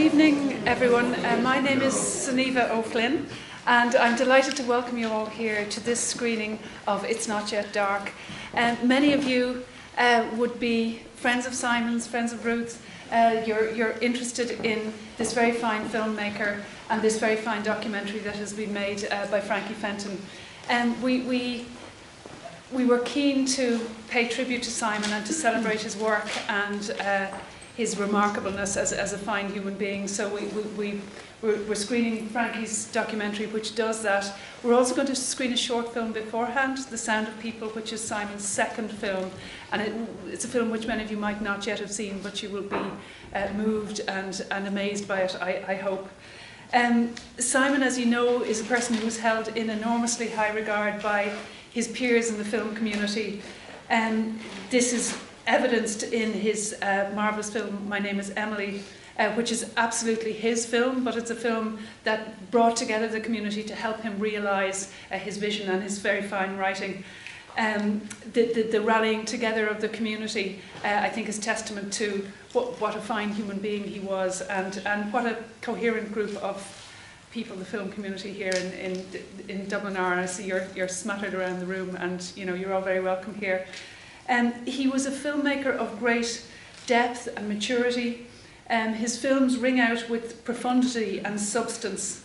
evening, everyone. My name is Sunniva O'Flynn, and I'm delighted to welcome you all here to this screening of It's Not Yet Dark. Many of you would be friends of Simon's, friends of Ruth's. You're interested in this very fine filmmaker and this very fine documentary that has been made by Frankie Fenton. We were keen to pay tribute to Simon and to celebrate his work and his remarkableness as a fine human being. So we're screening Frankie's documentary, which does that. We're also going to screen a short film beforehand, The Sound of People, which is Simon's second film. And it's a film which many of you might not yet have seen, but you will be moved and amazed by it, I hope. Simon, as you know, is a person who's held in enormously high regard by his peers in the film community. This is evidenced in his marvellous film, My Name is Emily, which is absolutely his film, but it's a film that brought together the community to help him realise his vision and his very fine writing. The rallying together of the community, I think, is testament to what a fine human being he was, and what a coherent group of people, the film community here in Dublin are. And I see you're smattered around the room, and you're all very welcome here. He was a filmmaker of great depth and maturity. His films ring out with profundity and substance.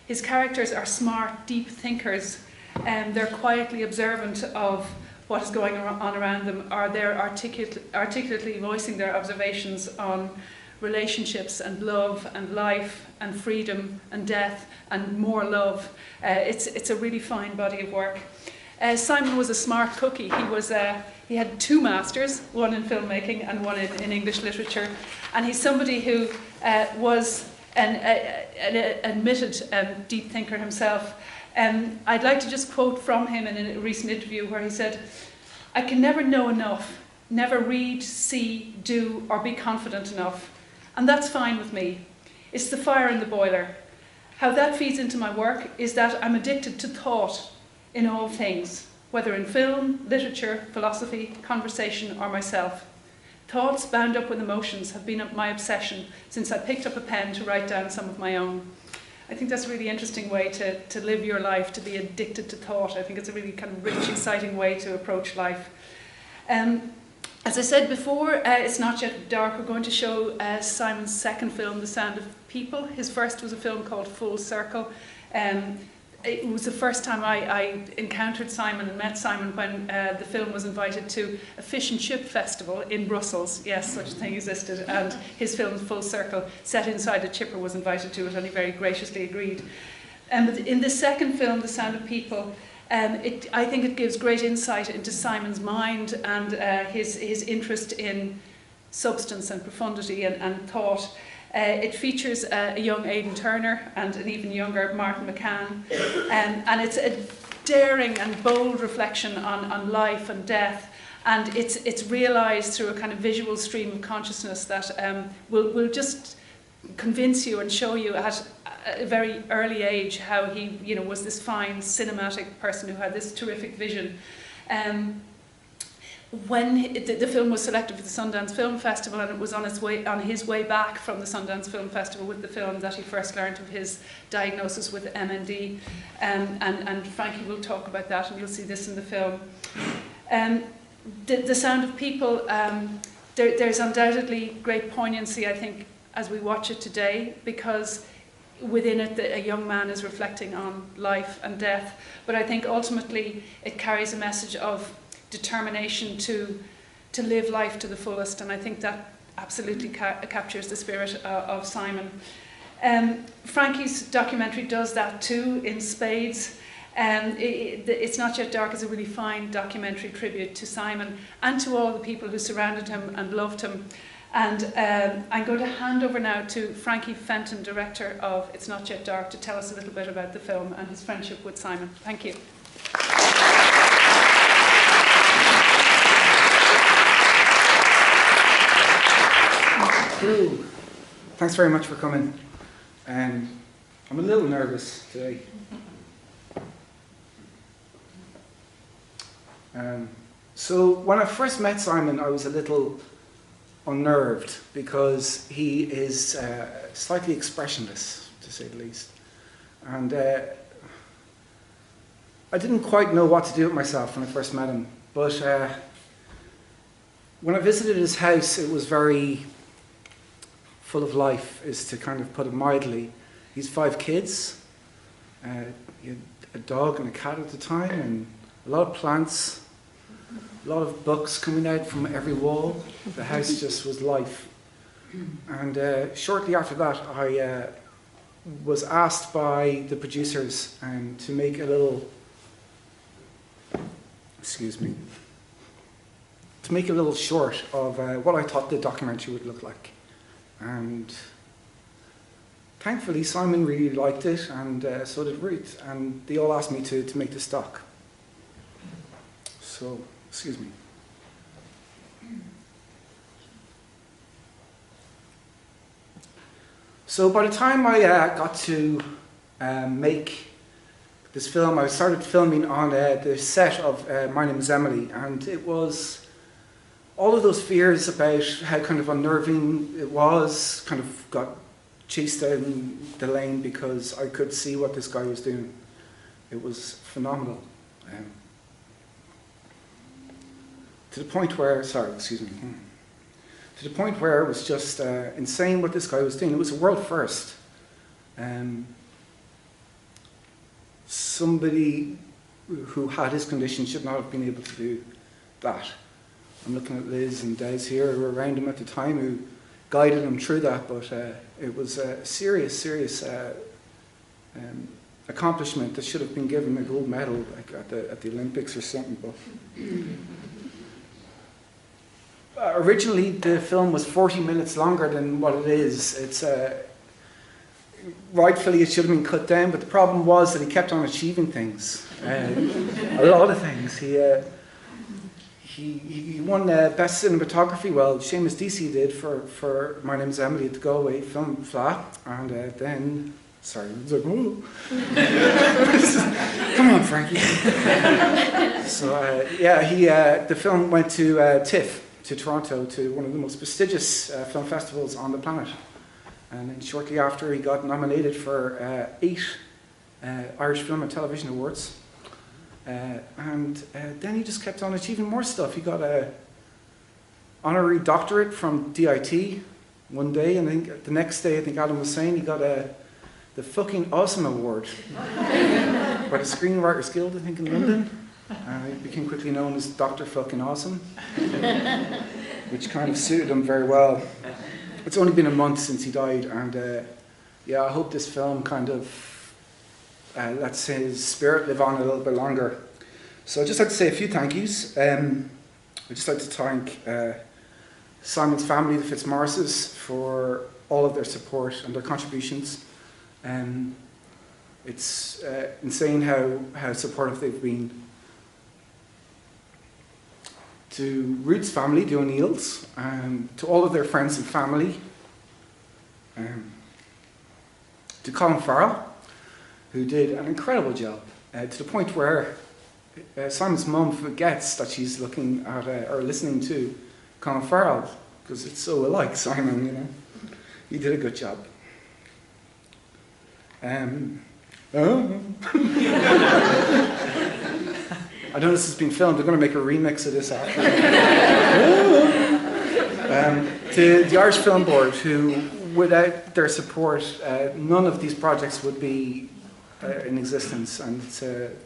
His characters are smart, deep thinkers. They're quietly observant of what is going on around them, or they're articulately voicing their observations on relationships and love and life and freedom and death and more love. It's a really fine body of work. Simon was a smart cookie. He had two masters, one in filmmaking and one in English literature. And he's somebody who was an admitted deep thinker himself. I'd like to just quote from him in a recent interview where he said, "I can never know enough, never read, see, do, or be confident enough. And that's fine with me. It's the fire in the boiler. How that feeds into my work is that I'm addicted to thought in all things, whether in film, literature, philosophy, conversation, or myself. Thoughts bound up with emotions have been my obsession since I picked up a pen to write down some of my own." I think that's a really interesting way to live your life, to be addicted to thought. I think it's a really kind of rich, exciting way to approach life. As I said before, It's Not Yet Dark. We're going to show Simon's second film, The Sound of People. His first was a film called Full Circle. It was the first time I encountered Simon and met Simon when the film was invited to a fish and chip festival in Brussels. Yes, such a thing existed. And his film Full Circle, set inside a chipper, was invited to it, and he very graciously agreed. But in the second film, The Sound of People, I think it gives great insight into Simon's mind and his interest in substance and profundity and thought. It features a young Aidan Turner and an even younger Martin McCann, and it's a daring and bold reflection on life and death, and it's realised through a kind of visual stream of consciousness that will just convince you and show you at a very early age how he was this fine cinematic person who had this terrific vision. When the film was selected for the Sundance Film Festival, and it was on his way back from the Sundance Film Festival with the film that he first learned of his diagnosis with MND, and Frankie will talk about that, and you'll see this in the film. The Sound of People, there's undoubtedly great poignancy, I think, as we watch it today, because within it a young man is reflecting on life and death, but I think ultimately it carries a message of determination to live life to the fullest, and I think that absolutely captures the spirit of Simon. Frankie's documentary does that too in spades. It's Not Yet Dark is a really fine documentary tribute to Simon and to all the people who surrounded him and loved him. And I'm going to hand over now to Frankie Fenton, director of It's Not Yet Dark, to tell us a little bit about the film and his friendship with Simon. Thank you. Thanks very much for coming. I'm a little nervous today. So when I first met Simon, I was a little unnerved because he is slightly expressionless, to say the least. And I didn't quite know what to do with myself when I first met him, but when I visited his house, it was very full of life, is to kind of put it mildly. He's 5 kids, he had a dog and a cat at the time, and a lot of plants, a lot of books coming out from every wall. The house just was life. And shortly after that, I was asked by the producers to make a little, to make a little short of what I thought the documentary would look like. And thankfully Simon really liked it, and so did Ruth, and they all asked me to make this doc. So, excuse me. So by the time I got to make this film, I started filming on the set of My Name is Emily, and it was all of those fears about how kind of unnerving it was, kind of got chased down the lane because I could see what this guy was doing. It was phenomenal. To the point where, to the point where it was just insane what this guy was doing. It was a world first. Somebody who had his condition should not have been able to do that. I'm looking at Liz and Des here who were around him at the time who guided him through that, but it was a serious accomplishment that should have been given a gold medal like at the Olympics or something. But originally the film was 40 minutes longer than what it is. It's rightfully it should have been cut down, but the problem was that he kept on achieving things, a lot of things. He won Best Cinematography, well, Seamus Deasy did for My Name is Emily at the Galway Film Fleadh, and then, sorry, I was like, oh. Come on, Frankie. So yeah, the film went to TIFF, to Toronto, to one of the most prestigious film festivals on the planet. And then shortly after, he got nominated for 8 Irish Film and Television Awards. And then he just kept on achieving more stuff. He got an honorary doctorate from DIT one day, and then the next day, I think Adam was saying, he got the fucking awesome award by the Screenwriters Guild, I think, in London. He became quickly known as Dr. Fucking Awesome, which kind of suited him very well. It's only been a month since he died, and yeah, I hope this film kind of lets his spirit live on a little bit longer. So I'd just like to say a few thank yous. I'd just like to thank Simon's family, the Fitzmaurices, for all of their support and their contributions. It's insane how supportive they've been. To Ruth's family, the O'Neills, to all of their friends and family, to Colin Farrell, who did an incredible job, to the point where Simon's mum forgets that she's looking at or listening to Colin Farrell, because it's so alike Simon, you know. He did a good job. I know this has been filmed. They're going to make a remix of this after. To the Irish Film Board, who, without their support, none of these projects would be in existence, and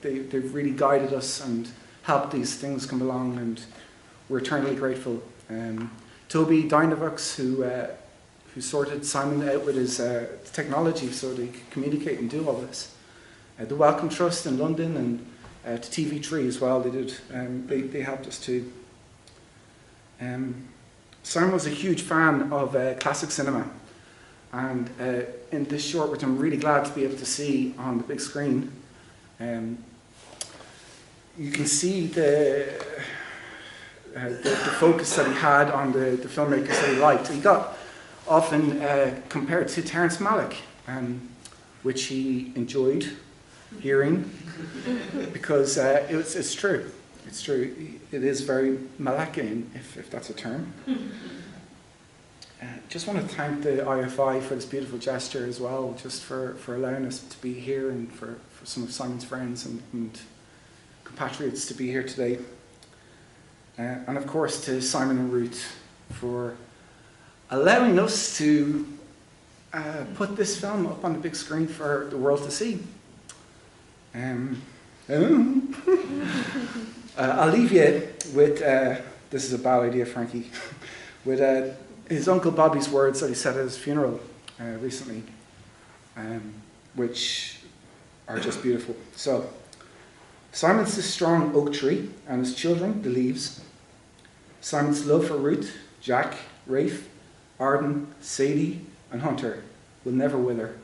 they've really guided us and helped these things come along, and we're eternally grateful. Toby Dynavox, who sorted Simon out with his technology so they could communicate and do all this. The Wellcome Trust in London, and to TV3 as well, they did. They helped us too. Simon was a huge fan of classic cinema, and in this short, which I'm really glad to be able to see on the big screen, you can see the focus that he had on the filmmakers that he liked. He got often compared to Terrence Malick, which he enjoyed hearing, because it's true. It's true. It is very Malachian, if that's a term. Just want to thank the IFI for this beautiful gesture as well, just for allowing us to be here and for some of Simon's friends and compatriots to be here today. And of course to Simon and Ruth for allowing us to put this film up on the big screen for the world to see. I'll leave you with, this is a bad idea, Frankie, with his Uncle Bobby's words that he said at his funeral recently, which are just beautiful. So, Simon's the strong oak tree, and his children, the leaves. Simon's love for Ruth, Jack, Rafe, Arden, Sadie, and Hunter will never wither.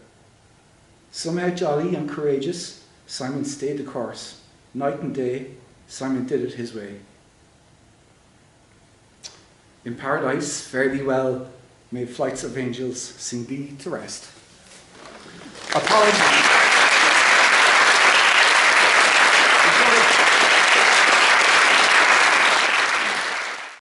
Somehow jolly and courageous, Simon stayed the course. Night and day, Simon did it his way. In paradise, fare thee well, may flights of angels sing thee to rest. Apologies.